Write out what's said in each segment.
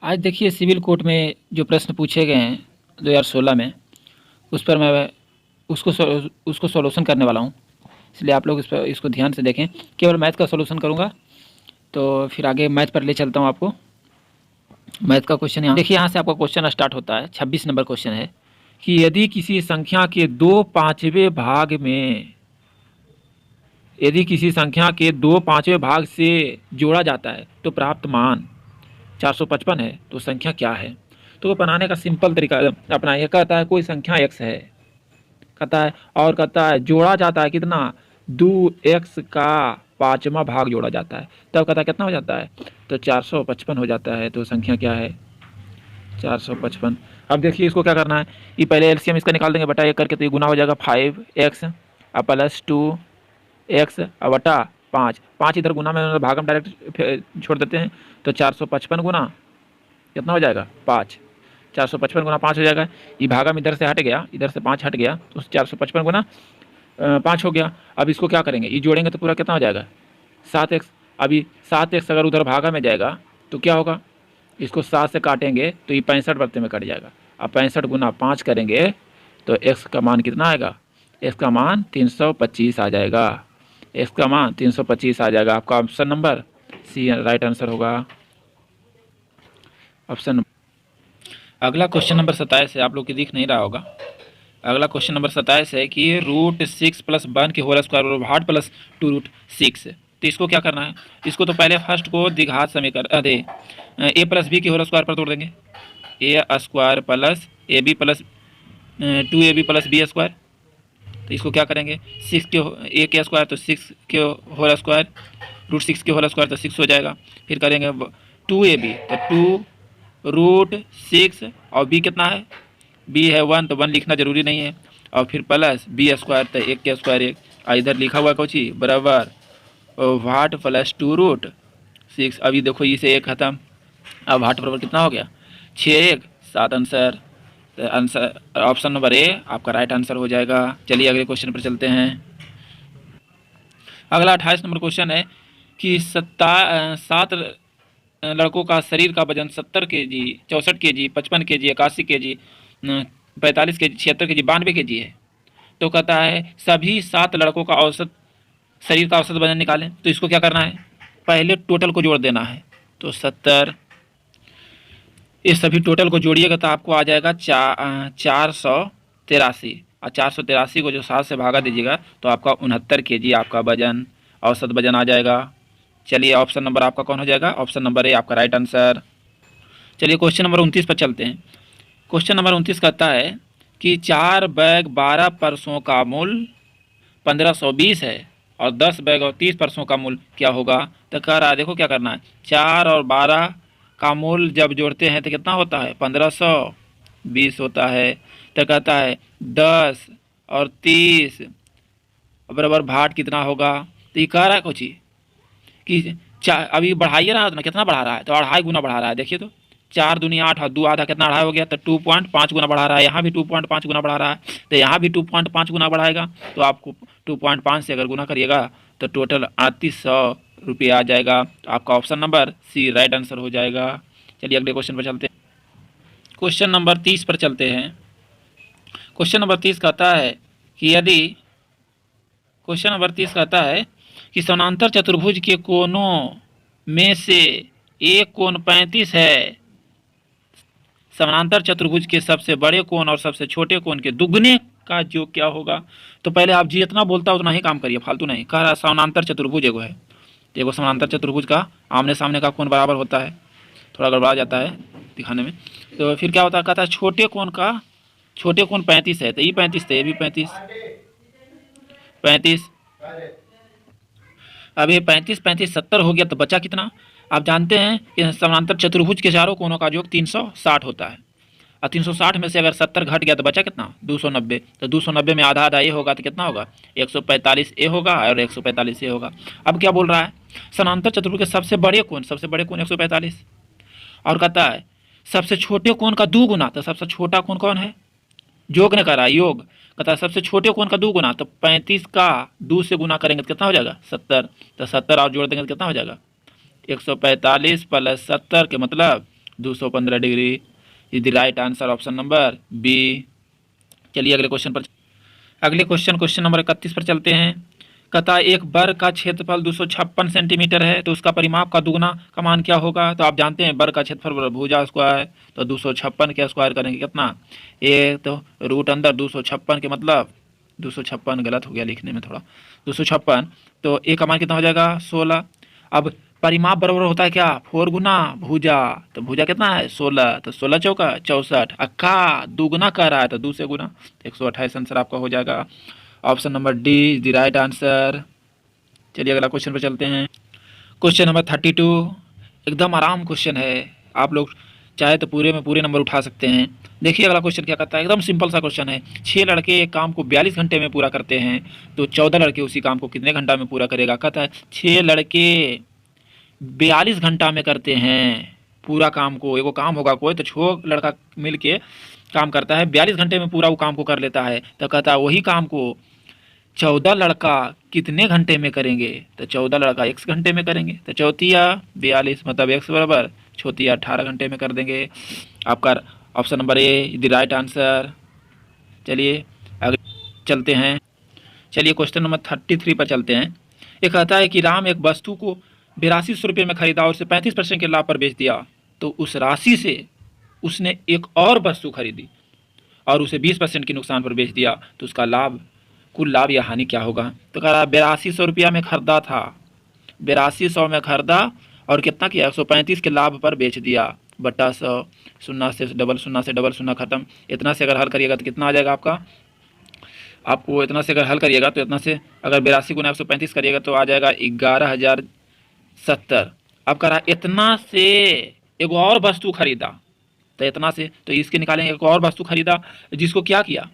आज देखिए civil court में जो प्रश्न पूछे गए हैं 2016 में, उस पर मैं उसको सॉल्यूशन करने वाला हूँ। इसलिए आप लोग इसको ध्यान से देखें। केवल मैथ का सॉल्यूशन करूँगा, तो फिर आगे मैथ पर ले चलता हूँ आपको। मैथ का क्वेश्चन यहाँ देखिए, यहाँ से आपका क्वेश्चन स्टार्ट होता है। 26 नंबर क्वेश्चन है कि यदि किसी संख्या के 2/5वें भाग में यदि किसी संख्या के 2/5वें भाग से जोड़ा जाता है तो प्राप्त मान 455 है, तो संख्या क्या है। तो बनाने का सिंपल तरीका अपना यह कहता है कोई संख्या x है, कहता है, और कहता है जोड़ा जाता है कितना, 2x का 5वां भाग जोड़ा जाता है, तब कहता है कितना हो जाता है, तो 455 हो जाता है। तो संख्या क्या है, 455। अब देखिए इसको क्या करना है, ये पहले एलसीएम इसका निकाल देंगे, बटा 1 करके, तो ये गुना हो जाएगा 5x प्लस 2x बटा 5 इधर गुना में भाग हम डायरेक्ट छोड़ देते हैं, तो 455 गुना कितना हो जाएगा 5, 455 गुना 5 हो जाएगा। ये भागम इधर से हट गया, इधर से 5 हट गया, तो 455 गुना 5 हो गया। अब इसको क्या करेंगे, ये जोड़ेंगे तो पूरा कितना हो जाएगा 7x। अभी 7x अगर उधर भागा में जाएगा तो क्या होगा, इसको 7 से काटेंगे तो ये 65 बर्ते में कट जाएगा। अब 65 गुना 5 करेंगे तो x का मान कितना आएगा, x का मान 325 आ जाएगा। x का मान 325 आ जाएगा। आपका option number C right answer होगा, ऑप्शन। अगला क्वेश्चन नंबर 27 है, आप लोग की दिख नहीं रहा होगा। अगला क्वेश्चन नंबर 27 है कि √6 + 1 के होल स्क्वायर और भाट प्लस 2√6। तो इसको क्या करना है, इसको तो पहले फर्स्ट को द्विघात समीकरण a प्लस बी के होल स्क्वायर पर तोड़ देंगे, a square plus ab plus 2ab plus B square. तो इसको क्या करेंगे, 6 के a के स्क्वायर तो 6 के होल स्क्वायर, √6 के होल स्क्वायर तो 6 हो जाएगा। फिर करेंगे 2ab तो 2√6 और b कितना है, b है 1 तो 1 लिखना जरूरी नहीं है, और फिर प्लस बी स्क्वायर तो 1 के स्क्वायर 1, इधर लिखा हुआ कुछ ही बराबर भाट प्लस 2√6। अभी देखो इसे 1 खत्म, अब भाट बराबर कितना हो गया 6 1 7 आंसर। तो आंसर ऑप्शन नंबर ए आपका राइट आंसर हो जाएगा। चलिए अगले क्वेश्चन पर चलते हैं। अगला 28 नंबर क्वेश्चन है कि 7 लड़कों का शरीर का वजन 70 kg, 64 kg, 55 kg, 81 kg, 45 kg, 76 kg, 92 kg है। तो कहता है सभी 7 लड़कों का औसत शरीर का औसत वजन निकालें। तो इसको क्या करना है, पहले टोटल को जोड़ देना है। तो 70, इस सभी टोटल को जोड़िएगा तो आपको आ जाएगा 483, और 483 को जो 7 से भागा दीजिएगा तो आपका 69 kg आपका वजन, औसत वजन आ जाएगा। चलिए ऑप्शन नंबर आपका कौन हो जाएगा, ऑप्शन नंबर ए आपका राइट आंसर। चलिए क्वेश्चन नंबर 29 पर चलते हैं। क्वेश्चन नंबर 29 कहता है कि 4 बैग 12 परसों का मूल्य 1520 है और 10 बैग और 30 परसों का मूल्य क्या होगा। तो कह रहा है, देखो क्या करना है, 4 और 12 का मूल्य जब जोड़ते हैं तो कितना होता है 1520 होता है। तो कहता है 10 और 30 बराबर भाट कितना होगा। तो ये कह रहा है कुछ ही कि अभी बढ़ाइए रहा ना, कितना बढ़ा रहा है, तो 2.5 गुना बढ़ा रहा है। देखिए तो 4 दूनी 8 और 2 आधा कितना 2.5 हो गया, तो 2.5 गुना बढ़ा रहा है। यहाँ भी 2.5 गुना बढ़ा रहा है, तो यहाँ भी 2.5 गुना बढ़ाएगा। तो आपको 2.5 से अगर गुना करिएगा तो टोटल 3800 रुपये आ जाएगा। तो आपका option number C right answer हो जाएगा। चलिए अगले क्वेश्चन पर चलते हैं। क्वेश्चन नंबर 30 पर चलते हैं। क्वेश्चन नंबर 30 कहता है कि यदि क्वेश्चन नंबर 30 कहता है कि समानांतर चतुर्भुज के कोनों में से एक कोण 35 है, समानांतर चतुर्भुज के सबसे बड़े कोण और सबसे छोटे कोण के दुगने का जो क्या होगा। तो पहले आप जितना बोलता है उतना ही काम करिए, फालतू नहीं। कह रहा समानांतर चतुर्भुज एगो है, एगो समानांतर चतुर्भुज का आमने सामने का कोण बराबर होता है, थोड़ा गड़बड़ा जाता है दिखाने में। तो फिर क्या होता है, कहता है छोटे कोण 35 है, तो ये 35 तो ये भी 35। अब ये 35 35 70 हो गया, तो बचा कितना। आप जानते हैं कि समानांतर चतुर्भुज के चारों कोनों का योग 360 होता है, और 360 में से अगर 70 घट गया तो बचा कितना 290। तो 290 में आधा आधा ए होगा तो कितना होगा 145 ए होगा और 145 ए होगा। अब क्या बोल रहा है, समानांतर चतुर्भुज के सबसे बड़े कोण 145, और कहता है सबसे छोटे कोण का 2 गुना। तो सबसे छोटा कोण कौन है, योग ने करा योग, कहता है सबसे छोटे कोण का 2 गुना। तो 35 का 2 से गुना करेंगे तो कितना हो जाएगा 70। तो 70 और जोड़ देंगे तो कितना हो जाएगा 145 प्लस 70 के मतलब 215 degree is the right answer, option number B. चलिए अगले क्वेश्चन पर, अगले क्वेश्चन नंबर 31 पर चलते हैं। कहता है एक वर्ग का क्षेत्रफल 256 सेंटीमीटर है, तो उसका परिमाप का दुगना का मान क्या होगा। तो आप जानते हैं वर्ग का क्षेत्रफल भुजा स्क्वायर, तो 256 के स्क्वायर करेंगे कितना, एक तो रूट अंदर 256 के मतलब 256 गलत हो गया लिखने में थोड़ा, 256, तो एक का मान कितना हो जाएगा 16। अब परिमाप बराबर होता है क्या 4 गुना भुजा, तो भुजा कितना है 16, तो 16 चौका 64, अक्का दुगुना कर रहा है तो 2 से गुना, 128 आंसर आपका हो जाएगा, option number D is the right answer. चलिए अगला क्वेश्चन पर चलते हैं। क्वेश्चन नंबर 32 एकदम आराम क्वेश्चन है, आप लोग चाहे तो पूरे में पूरे नंबर उठा सकते हैं। देखिए अगला क्वेश्चन क्या कहता है, एकदम सिंपल सा क्वेश्चन है। 6 लड़के एक काम को 42 घंटे में पूरा करते हैं, तो 14 लड़के उसी काम को कितने घंटा में पूरा करेगा। कहता है 6 लड़के 42 घंटा में करते हैं पूरा काम को, एगो काम होगा कोई, तो 6 लड़का मिल के काम करता है, 42 घंटे में पूरा वो काम को कर लेता है, तो कहता है वही काम को 14 लड़का कितने घंटे में करेंगे। तो 14 लड़का x घंटे में करेंगे, तो चौथिया 42 मतलब x बराबर छोतिया 18 घंटे में कर देंगे। आपका option number A the right answer. चलिए आगे चलते हैं। चलिए क्वेश्चन नंबर 33 पर चलते हैं। ये कहता है कि राम एक वस्तु को 8200 रुपये में खरीदा और उसे 35% के लाभ पर बेच दिया, तो उस राशि से उसने एक और वस्तु खरीदी और उसे 20% के नुकसान पर बेच दिया, तो उसका लाभ, कुल लाभ या हानि क्या होगा। तो कह रहा 8200 रुपया में खरीदा था, 8200 में खरीदा और कितना किया 135 के लाभ पर बेच दिया, बटा 100, शून्य से डबल शून्य खत्म। इतना से अगर हल करिएगा तो कितना आ जाएगा आपका, आपको इतना से अगर हल करिएगा तो इतना से अगर 82 गुना 135 करिएगा तो आ जाएगा 11,070। अब कह रहा इतना से एक और वस्तु खरीदा, तो इतना से तो इसके निकालेंगे, एक और वस्तु खरीदा जिसको क्या किया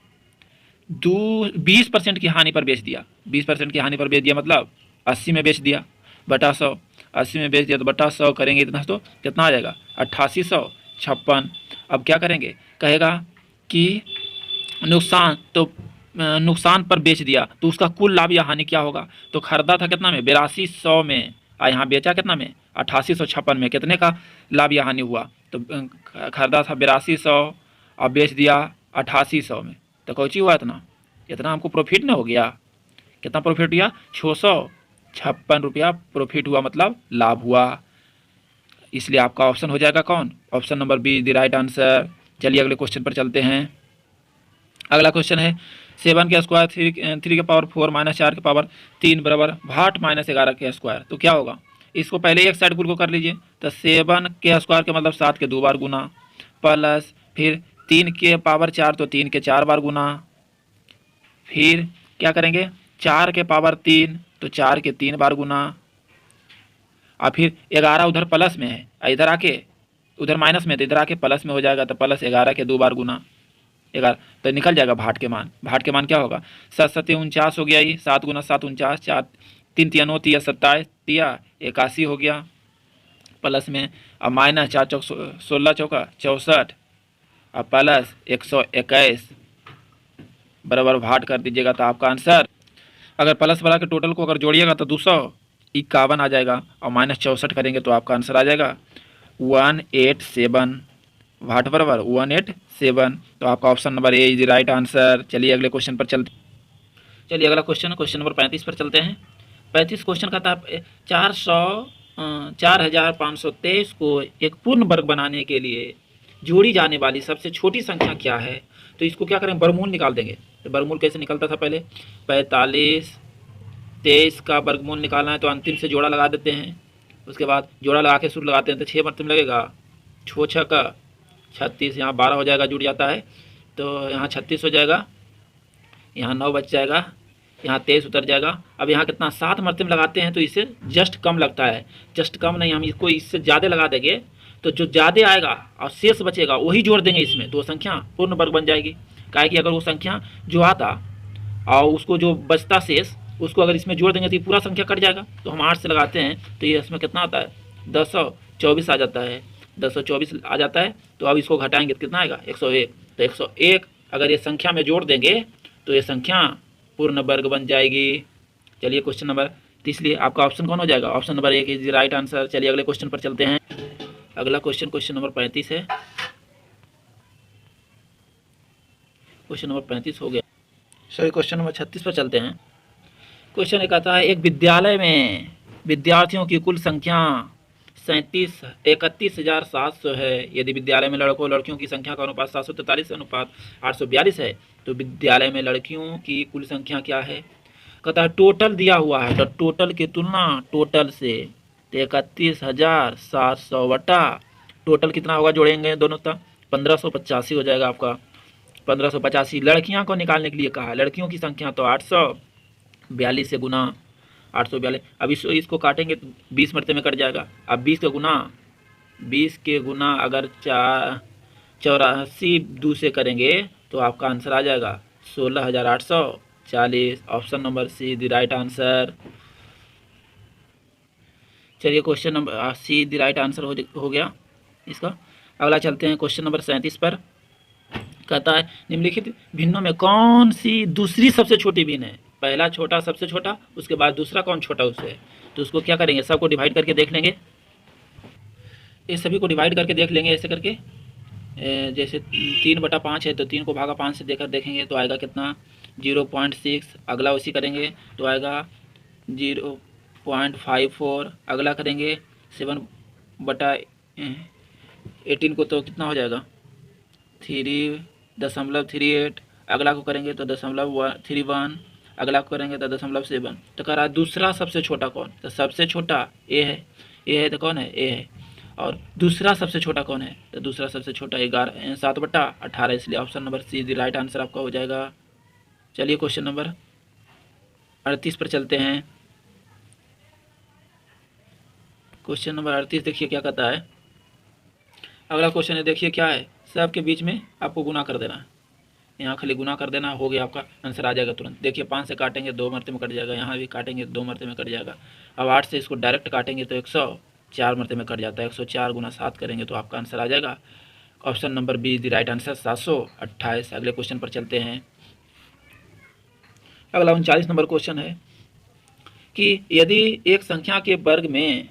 20% की हानि पर बेच दिया, 20% की हानि पर बेच दिया मतलब 80 में बेच दिया, बटा 100, 80 में बेच दिया तो बटा 100 करेंगे इतना, तो कितना आ जाएगा 8856। अब क्या करेंगे, कहेगा कि नुकसान, तो नुकसान पर बेच दिया तो उसका कुल लाभ या हानि क्या होगा। तो खरीदा था कितना में 8200 में, यहाँ बेचा कितना में 8856 में, कितने का लाभ या हानि हुआ। तो खरीदा था 8200 और बेच दिया 8800 में, तो कौची हुआ इतना, इतना हमको प्रॉफिट ना हो गया। कितना प्रॉफिट हुआ 656 रुपया प्रॉफिट हुआ, मतलब लाभ हुआ। इसलिए आपका ऑप्शन हो जाएगा कौन, option number be the right answer. चलिए अगले क्वेश्चन पर चलते हैं। अगला क्वेश्चन है 7 के स्क्वायर 3 के पावर 4 माइनस 4 के पावर 3 बराबर 8 माइनस 11 के स्क्वायर, तो क्या होगा। इसको पहले एक साइड को कर लीजिए, तो 7 के स्क्वायर के मतलब 7 के 2 बार गुना, प्लस फिर 3 के पावर 4 तो 3 के 4 बार गुना, फिर क्या करेंगे 4 के पावर 3 तो 4 के 3 बार गुना, और फिर 11 उधर प्लस में है, इधर आके उधर माइनस में, तो इधर आके प्लस में हो जाएगा, तो प्लस 11 के 2 बार गुना 11, तो निकल जाएगा भाट के मान। भाट के मान क्या होगा 7 7 49 हो गया, ये 7 गुना 7 49, 4 3 3 9 3 27 तिया 81 हो गया, प्लस में अब माइनस 4 चौक 16 चौका 64 और प्लस 121 बराबर भाट कर दीजिएगा, तो आपका आंसर अगर प्लस वाला के टोटल को अगर जोड़िएगा तो 251 आ जाएगा, और माइनस 64 करेंगे तो आपका आंसर आ जाएगा 187, भाट बराबर 187, तो आपका option number A is right answer. चलिए अगले क्वेश्चन पर चलते, चलिए अगला क्वेश्चन नंबर 35 पर चलते हैं। 35 क्वेश्चन का था 4523 को एक पूर्ण वर्ग बनाने के लिए जोड़ी जाने वाली सबसे छोटी संख्या क्या है। तो इसको क्या करें वर्गमूल निकाल देंगे। तो वर्गमूल कैसे निकलता था पहले 4523 का वर्गमूल निकालना है तो अंतिम से जोड़ा लगा देते हैं, उसके बाद जोड़ा लगा के सूत्र लगाते हैं, तो 6 मरतब लगेगा 6 6 का 36, यहाँ 12 हो जाएगा जुड़ जाता है, तो यहाँ 36 हो जाएगा, यहाँ 9 बच जाएगा, यहाँ 23 उतर जाएगा। अब यहाँ कितना 7 मरतब लगाते हैं तो इससे जस्ट कम लगता है, जस्ट कम नहीं, हम इसको इससे ज़्यादा लगा देंगे तो जो ज़्यादा आएगा और शेष बचेगा वही जोड़ देंगे इसमें, तो वो संख्या पूर्ण वर्ग बन जाएगी। काहे कि अगर वो संख्या जो आता और उसको जो बचता शेष उसको अगर इसमें जोड़ देंगे तो ये पूरा संख्या कट जाएगा। तो हम 8 से लगाते हैं तो ये इसमें कितना आता है 1024 आ जाता है, 1024 आ जाता है। तो अब इसको घटाएंगे तो कितना आएगा 101, तो 101 अगर ये संख्या में जोड़ देंगे तो ये संख्या पूर्ण वर्ग बन जाएगी। चलिए क्वेश्चन नंबर, इसलिए आपका ऑप्शन कौन हो जाएगा, option number 1 is right answer. चलिए अगले क्वेश्चन पर चलते हैं। अगला क्वेश्चन क्वेश्चन नंबर 35 है। क्वेश्चन नंबर 35 हो गया। सॉरी, क्वेश्चन नंबर 36 पर चलते हैं। क्वेश्चन एक आता है, एक विद्यालय में विद्यार्थियों की कुल संख्या 31,700 है। यदि विद्यालय में लड़कों लड़कियों की संख्या का अनुपात 743 अनुपात 842 है, तो विद्यालय में लड़कियों की कुल संख्या क्या है। कहता है टोटल दिया हुआ है, तो टोटल की तुलना टोटल से 31,700 बटा टोटल कितना होगा, जोड़ेंगे दोनों तक 1585 हो जाएगा आपका। 1585 लड़कियां को निकालने के लिए कहा है। लड़कियों की संख्या तो 842 से गुना 842। अब इसको काटेंगे तो 20 मरते में कट जाएगा। अब 20 के गुना अगर 84 दो से करेंगे तो आपका आंसर आ जाएगा 16,840। Option number C the right answer. चलिए question number C the right answer हो गया इसका। अगला चलते हैं क्वेश्चन नंबर 37 पर। कहता है निम्नलिखित भिन्नों में कौन सी दूसरी सबसे छोटी भिन्न है। पहला छोटा सबसे छोटा, उसके बाद दूसरा कौन छोटा उससे। तो उसको क्या करेंगे, सबको डिवाइड करके देख लेंगे। ये सभी को डिवाइड करके देख लेंगे ऐसे करके। जैसे 3/5 है तो 3 को भागा 5 से देकर देखेंगे तो आएगा कितना 0.6। अगला उसी करेंगे तो आएगा 0.54। अगला करेंगे 7/18 को तो कितना हो जाएगा 3.38। अगला को करेंगे तो 0.31। अगला को करेंगे तो 0.7। तो कह रहा है दूसरा सबसे छोटा कौन। तो सबसे छोटा ए है, ए है तो कौन है, ए है। और दूसरा सबसे छोटा कौन है, तो दूसरा सबसे छोटा 7/18, इसलिए option number C the right answer आपका हो जाएगा। चलिए क्वेश्चन नंबर 38 पर चलते हैं। क्वेश्चन नंबर 38 देखिए क्या कहता है। अगला क्वेश्चन है, देखिए क्या है, सब के बीच में आपको गुना कर देना है। यहाँ खाली गुना कर देना, हो गया आपका आंसर आ जाएगा तुरंत। देखिए 5 से काटेंगे 2 मरते में कट जाएगा, यहाँ भी काटेंगे 2 मरते में कट जाएगा। अब 8 से इसको डायरेक्ट काटेंगे तो 104 मरते में कट जाता है। 104 गुना 7 करेंगे तो आपका आंसर आ जाएगा option number be the right answer 728। अगले क्वेश्चन पर चलते हैं। अगला 39 नंबर क्वेश्चन है कि यदि एक संख्या के वर्ग में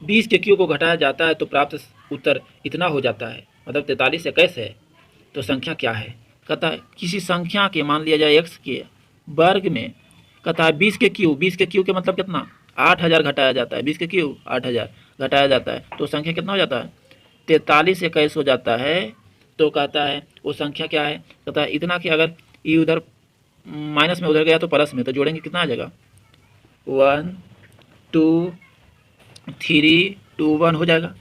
20 के क्यू को घटाया जाता है तो प्राप्त उत्तर इतना हो जाता है, मतलब 43 21 है, तो संख्या क्या है। कहता है किसी संख्या के, मान लिया जाए x के वर्ग में, कहता है 20 के क्यू के मतलब कितना 8000 घटाया जाता है। 20 के क्यू 8000 घटाया जाता है तो संख्या कितना हो जाता है 43 21 हो जाता है। तो कहता है वो संख्या क्या है। कहता है इतना कि अगर ये उधर माइनस में उधर गया तो प्लस में, तो जोड़ेंगे कितना आ जाएगा 1 2 3 2 1 हो जाएगा।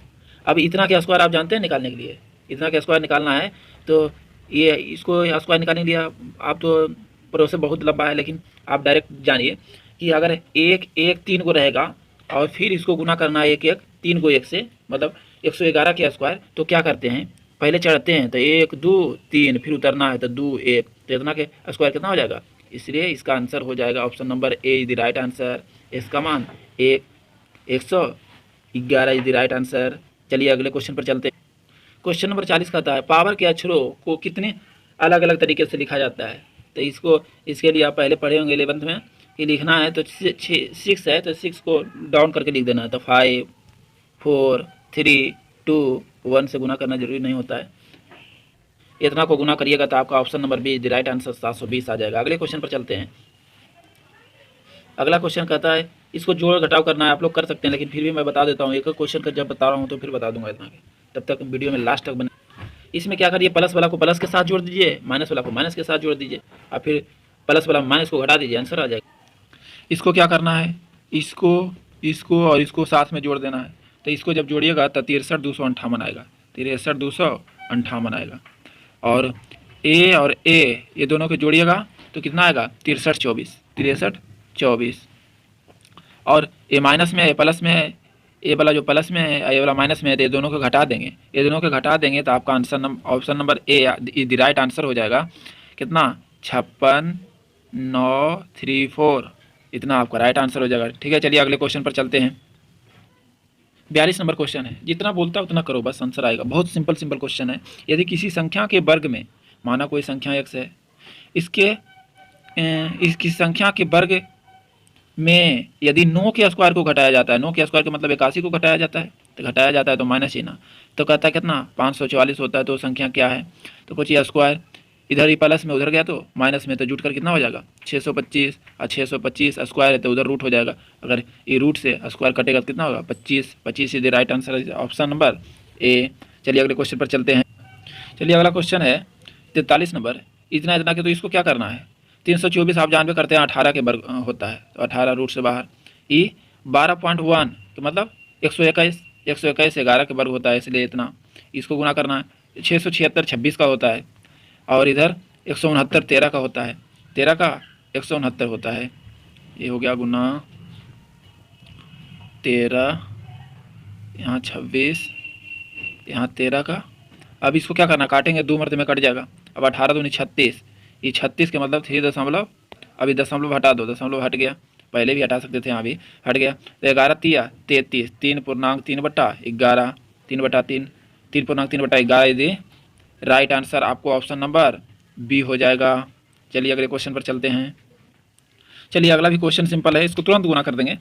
अब इतना के स्क्वायर आप जानते हैं निकालने के लिए, इतना के स्क्वायर निकालना है तो ये इसको स्क्वायर निकालने के लिए आप तो प्रोसेस बहुत लंबा है, लेकिन आप डायरेक्ट जानिए कि अगर 1 1 3 को रहेगा और फिर इसको गुना करना है 1 1 3 को 1 से, मतलब 111 के स्क्वायर। तो क्या करते हैं, पहले चढ़ते हैं तो 1 2 3, फिर उतरना है तो 2 1, तो इतना के स्क्वायर कितना हो जाएगा। इसलिए इसका आंसर हो जाएगा option number A is the right answer. इसका मान 111 इज द राइट आंसर। चलिए अगले क्वेश्चन पर चलते हैं। क्वेश्चन नंबर 40 कहता है पावर के अक्षरों को कितने अलग अलग तरीके से लिखा जाता है। तो इसके लिए आप पहले पढ़े होंगे 11th में कि लिखना है तो 6 है तो 6 को डाउन करके लिख देना है। तो 5 4 3 2 1 से गुना करना जरूरी नहीं होता है। इतना को गुना करिएगा तो आपका option number be the right answer 720 आ जाएगा। अगले क्वेश्चन पर चलते हैं। अगला क्वेश्चन कहता है इसको जोड़ घटाव करना है, आप लोग कर सकते हैं, लेकिन फिर भी मैं बता देता हूँ। एक क्वेश्चन का जब बता रहा हूँ तो फिर बता दूंगा इतना के, तब तक वीडियो में लास्ट तक बने। इसमें क्या करिए, प्लस वाला को प्लस के साथ जोड़ दीजिए, माइनस वाला को माइनस के साथ जोड़ दीजिए, और फिर प्लस वाला माइनस को घटा दीजिए, आंसर आ जाएगा। इसको क्या करना है, इसको और इसको साथ में जोड़ देना है। तो इसको जब जोड़िएगा तो 63,258 आएगा, 63,258 आएगा। और ए और ए ये दोनों को जोड़िएगा तो कितना आएगा 63,24। और ये माइनस में है, प्लस में है, ये वाला जो प्लस में है ये वाला माइनस में है, तो ये दोनों को घटा देंगे। ये दोनों को घटा देंगे तो आपका answer option number A the right answer हो जाएगा। कितना 56,934, इतना आपका राइट आंसर हो जाएगा। ठीक है, चलिए अगले क्वेश्चन पर चलते हैं। 42 नंबर क्वेश्चन है। जितना बोलता है उतना करो, बस आंसर आएगा। बहुत सिंपल क्वेश्चन है। यदि किसी संख्या के वर्ग में, माना कोई संख्या x है, इसकी संख्या के वर्ग में यदि 9 के स्क्वायर को घटाया जाता है, 9 के स्क्वायर का मतलब 81 को घटाया जाता है, तो घटाया जाता है तो माइनस चिन्ह। तो कहता है कितना 544 होता है, तो संख्या क्या है, तो कुछ ये स्क्वायर, इधर ही प्लस में उधर गया तो माइनस में, तो जुट कर कितना हो जाएगा 625, और 625 स्क्वायर है तो उधर रूट हो जाएगा। अगर ये रूट से स्क्वायर कटेगा तो कितना होगा 25, 25 is the right answer, option number A. चलिए अगले क्वेश्चन पर चलते हैं। चलिए अगला क्वेश्चन है 43 नंबर। इतना इतना के तो इसको क्या करना है, 324 आप जानते करते हैं 18 के वर्ग होता है, तो 18 रूट से बाहर, ई 12.1 तो मतलब 121, 121 11 के वर्ग होता है, इसलिए इतना इसको गुना करना है। 676 26 का होता है, और इधर 169 13 का होता है, 13 का 169 होता है, ये हो गया गुना 13, यहाँ 26, यहाँ 13 का। अब इसको क्या करना, काटेंगे 2 मरते में कट जाएगा। अब 18 दूनी 36, ये 36 के मतलब 3 दशमलव, अभी दशमलव हटा दो, दशमलव हट गया, पहले भी हटा सकते थे, यहाँ भी हट गया। तो 11 तिया 33, 3.3/11, 3/3, 3.3/11 यदि राइट आंसर आपको ऑप्शन नंबर बी हो जाएगा। चलिए अगले क्वेश्चन पर चलते हैं। चलिए अगला भी क्वेश्चन सिंपल है, इसको तुरंत गुना कर देंगे।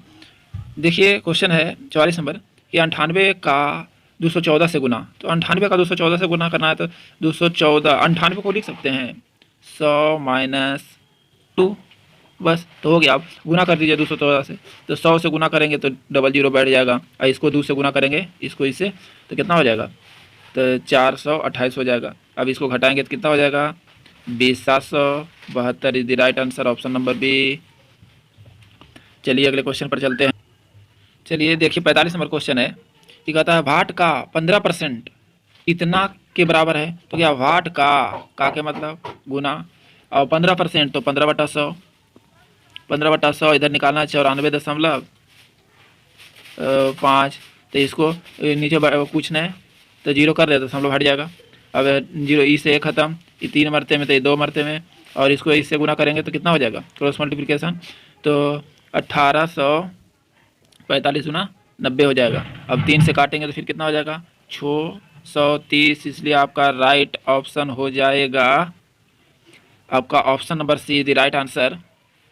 देखिए क्वेश्चन है 44 नंबर कि 98 का 214 से गुना, तो 98 का 214 से गुना करना है, तो 214 98 को लिख सकते हैं 100 - 2, बस तो हो गया। आप गुना कर दीजिए 214 से, तो 100 से गुना करेंगे तो 00 बैठ जाएगा, और इसको 2 से गुना करेंगे इसको इससे, तो कितना हो जाएगा, तो 428 हो जाएगा। अब इसको घटाएंगे तो कितना हो जाएगा 20, 772 is the right answer, option number B. चलिए अगले क्वेश्चन पर चलते हैं। चलिए देखिए 45 नंबर क्वेश्चन है कि कहता है वाट का 15% इतना के बराबर है, तो क्या वाट का के मतलब गुना, और 15% तो 15/100, 15/100 इधर निकालना है 94.5, तो इसको नीचे पूछना है तो जीरो कर दे, दशमलव हट जाएगा। अब जीरो ई से 1 खत्म, ये 3 मरते में तो ये 2 मरते में, और इसको इससे गुना करेंगे तो कितना हो जाएगा क्रॉस मल्टीप्लिकेशन, तो 1845 गुना 90 हो जाएगा। अब 3 से काटेंगे तो फिर कितना हो जाएगा 630, इसलिए आपका राइट ऑप्शन हो जाएगा आपका option number C the right answer.